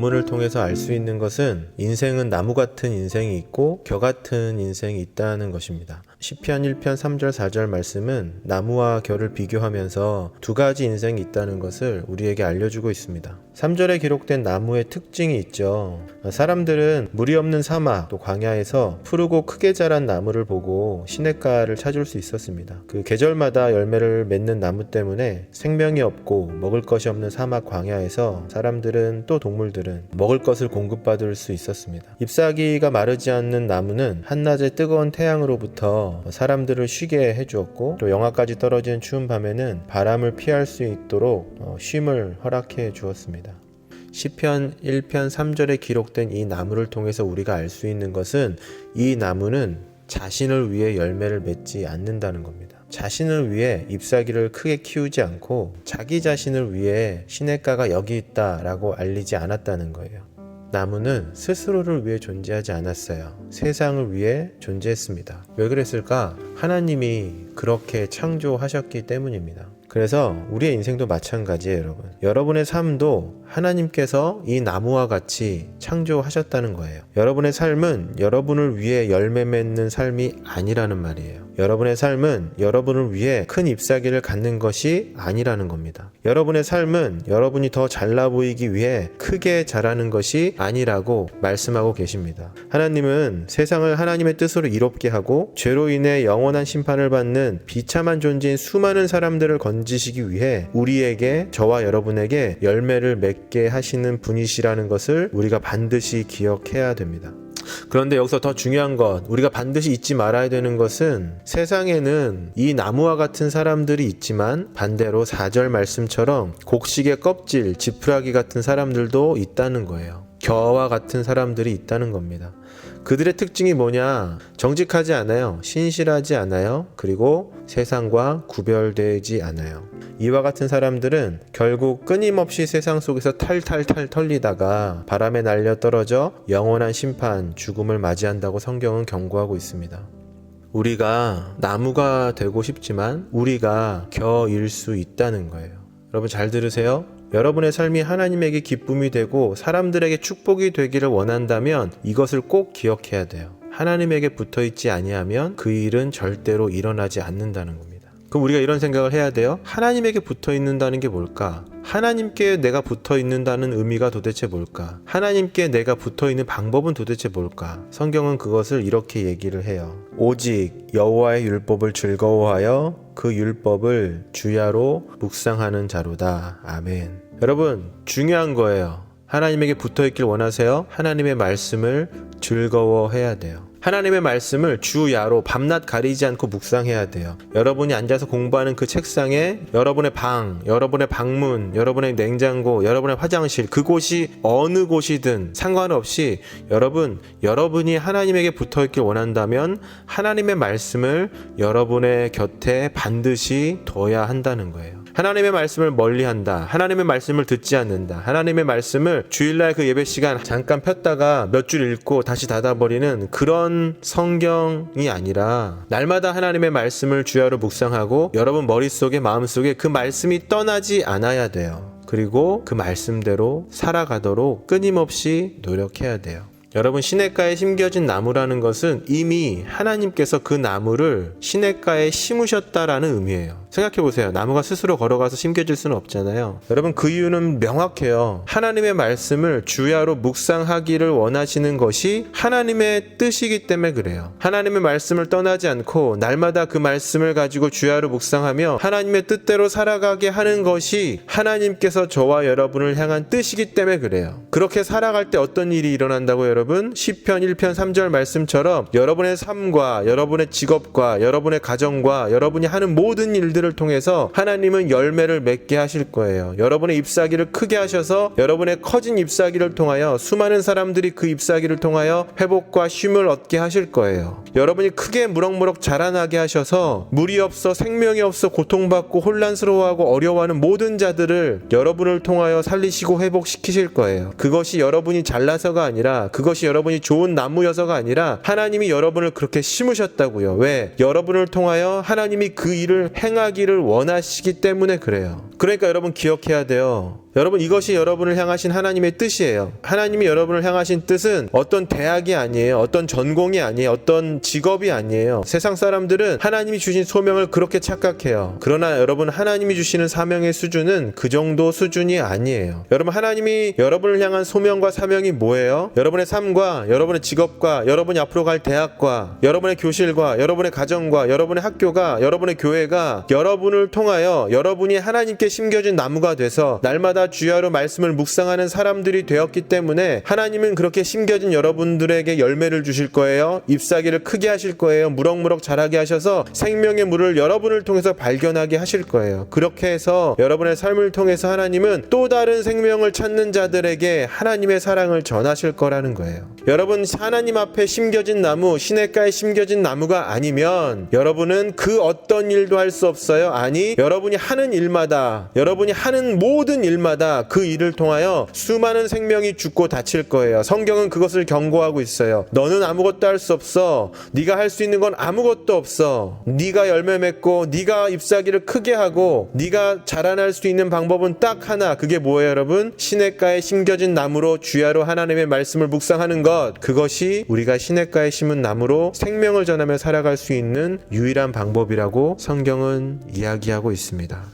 본문을 통해서 알 수 있는 것은 인생은 나무 같은 인생이 있고 겨 같은 인생이 있다는 것입니다. 시편 1편 3절 4절 말씀은 나무와 겨를 비교하면서 두 가지 인생이 있다는 것을 우리에게 알려주고 있습니다. 3절에 기록된 나무의 특징이 있죠. 사람들은 물이 없는 사막 또 광야에서 푸르고 크게 자란 나무를 보고 시냇가를 찾을 수 있었습니다. 그 계절마다 열매를 맺는 나무 때문에 생명이 없고 먹을 것이 없는 사막 광야에서 사람들은 또 동물들은 먹을 것을 공급받을 수 있었습니다. ip사귀가 마르지 않는 나무는 한낮의 뜨거운 태양으로부터 사람들을 쉬게 해주었고 또 영하까지 떨어지는 추운 밤에는 바람을 피할 수 있도록 쉼을 허락해 주었습니다. 시편 1편 3절에 기록된 이 나무를 통해서 우리가 알 수 있는 것은 이 나무는 자신을 위해 열매를 맺지 않는다는 겁니다. 자신을 위해 잎사귀를 크게 키우지 않고 자기 자신을 위해 시냇가가 여기 있다라고 알리지 않았다는 거예요. 나무는 스스로를 위해 존재하지 않았어요. 세상을 위해 존재했습니다. 왜 그랬을까? 하나님이 그렇게 창조하셨기 때문입니다. 그래서 우리의 인생도 마찬가지예요, 여러분. 여러분의 삶도 하나님께서 이 나무와 같이 창조하셨다는 거예요. 여러분의 삶은 여러분을 위해 열매 맺는 삶이 아니라는 말이에요. 여러분의 삶은 여러분을 위해 큰 잎사귀를 갖는 것이 아니라는 겁니다. 여러분의 삶은 여러분이 더 잘나 보이기 위해 크게 자라는 것이 아니라고 말씀하고 계십니다. 하나님은 세상을 하나님의 뜻으로 이롭게 하고 죄로 인해 영원한 심판을 받는 비참한 존재인 수많은 사람들을 건지시기 위해 우리에게, 저와 여러분에게 열매를 맺게 하시는 분이시라는 것을 우리가 반드시 기억해야 됩니다. 그런데 여기서 더 중요한 것, 우리가 반드시 잊지 말아야 되는 것은 세상에는 이 나무와 같은 사람들이 있지만 반대로 4절 말씀처럼 곡식의 껍질, 지푸라기 같은 사람들도 있다는 거예요. 겨와 같은 사람들이 있다는 겁니다. 그들의 특징이 뭐냐? 정직하지 않아요. 신실하지 않아요. 그리고 세상과 구별되지 않아요. 이와 같은 사람들은 결국 끊임없이 세상 속에서 탈탈탈 털리다가 바람에 날려 떨어져 영원한 심판, 죽음을 맞이한다고 성경은 경고하고 있습니다. 우리가 나무가 되고 싶지만 우리가 겨일 수 있다는 거예요. 여러분 잘 들으세요. 여러분의 삶이 하나님에게 기쁨이 되고 사람들에게 축복이 되기를 원한다면 이것을 꼭 기억해야 돼요. 하나님에게 붙어있지 아니하면 그 일은 절대로 일어나지 않는다는 겁니다. 그럼 우리가 이런 생각을 해야 돼요. 하나님에게 붙어있는다는 게 뭘까? 하나님께 내가 붙어있는다는 의미가 도대체 뭘까? 하나님께 내가 붙어있는 방법은 도대체 뭘까? 성경은 그것을 이렇게 얘기를 해요. 오직 여호와의 율법을 즐거워하여 그 율법을 주야로 묵상하는 자로다. 아멘. 여러분 중요한 거예요. 하나님에게 붙어있길 원하세요? 하나님의 말씀을 즐거워해야 돼요. 하나님의 말씀을 주야로 밤낮 가리지 않고 묵상해야 돼요. 여러분이 앉아서 공부하는 그 책상에 여러분의 방, 여러분의 방문, 여러분의 냉장고, 여러분의 화장실, 그곳이 어느 곳이든 상관없이 여러분이 하나님에게 붙어있길 원한다면 하나님의 말씀을 여러분의 곁에 반드시 둬야 한다는 거예요. 하나님의 말씀을 멀리한다. 하나님의 말씀을 듣지 않는다. 하나님의 말씀을 주일날 그 예배 시간 잠깐 폈다가 몇 줄 읽고 다시 닫아버리는 그런 성경이 아니라 날마다 하나님의 말씀을 주야로 묵상하고 여러분 머릿속에 마음속에 그 말씀이 떠나지 않아야 돼요. 그리고 그 말씀대로 살아가도록 끊임없이 노력해야 돼요. 여러분 시냇가에 심겨진 나무라는 것은 이미 하나님께서 그 나무를 시냇가에 심으셨다라는 의미예요. 생각해보세요. 나무가 스스로 걸어가서 심겨질 수는 없잖아요. 여러분 그 이유는 명확해요. 하나님의 말씀을 주야로 묵상하기를 원하시는 것이 하나님의 뜻이기 때문에 그래요. 하나님의 말씀을 떠나지 않고 날마다 그 말씀을 가지고 주야로 묵상하며 하나님의 뜻대로 살아가게 하는 것이 하나님께서 저와 여러분을 향한 뜻이기 때문에 그래요. 그렇게 살아갈 때 어떤 일이 일어난다고 여러분? 시편 1편 3절 말씀처럼 여러분의 삶과 여러분의 직업과 여러분의 가정과 여러분이 하는 모든 일들을 통해서 하나님은 열매를 맺게 하실 거예요. 여러분의 잎사귀를 크게 하셔서 여러분의 커진 잎사귀를 통하여 수많은 사람들이 그 잎사귀를 통하여 회복과 쉼을 얻게 하실 거예요. 여러분이 크게 무럭무럭 자라나게 하셔서 물이 없어 생명이 없어 고통받고 혼란스러워하고 어려워하는 모든 자들을 여러분을 통하여 살리시고 회복시키실 거예요. 그것이 여러분이 잘나서가 아니라 그것이 여러분이 좋은 나무여서가 아니라 하나님이 여러분을 그렇게 심으셨다고요. 왜? 여러분을 통하여 하나님이 그 일을 행하기 행하기를 원하시기 때문에 그래요. 그러니까 여러분 기억해야 돼요. 여러분 이것이 여러분을 향하신 하나님의 뜻이에요. 하나님이 여러분을 향하신 뜻은 어떤 대학이 아니에요. 어떤 전공이 아니에요. 어떤 직업이 아니에요. 세상 사람들은 하나님이 주신 소명을 그렇게 착각해요. 그러나 여러분 하나님이 주시는 사명의 수준은 그 정도 수준이 아니에요. 여러분 하나님이 여러분을 향한 소명과 사명이 뭐예요? 여러분의 삶과 여러분의 직업과 여러분이 앞으로 갈 대학과 여러분의 교실과 여러분의 가정과 여러분의 학교가 여러분의 교회가 여러분을 통하여 여러분이 하나님께 심겨진 나무가 돼서 날마다 주야로 말씀을 묵상하는 사람들이 되었기 때문에 하나님은 그렇게 심겨진 여러분들에게 열매를 주실 거예요. 잎사귀를 크게 하실 거예요. 무럭무럭 자라게 하셔서 생명의 물을 여러분을 통해서 발견하게 하실 거예요. 그렇게 해서 여러분의 삶을 통해서 하나님은 또 다른 생명을 찾는 자들에게 하나님의 사랑을 전하실 거라는 거예요. 여러분 하나님 앞에 심겨진 나무, 시냇가에 심겨진 나무가 아니면 여러분은 그 어떤 일도 할 수 없어요. 아니 여러분이 하는 일마다 여러분이 하는 모든 일마다 그 일을 통하여 수많은 생명이 죽고 다칠 거예요. 성경은 그것을 경고하고 있어요. 너는 아무것도 할 수 없어. 네가 할 수 있는 건 아무것도 없어. 네가 열매 맺고 네가 잎사귀를 크게 하고 네가 자라날 수 있는 방법은 딱 하나. 그게 뭐예요 여러분? 시냇가에 심겨진 나무로 주야로 하나님의 말씀을 묵상하는 것. 그것이 우리가 시냇가에 심은 나무로 생명을 전하며 살아갈 수 있는 유일한 방법이라고 성경은 이야기하고 있습니다.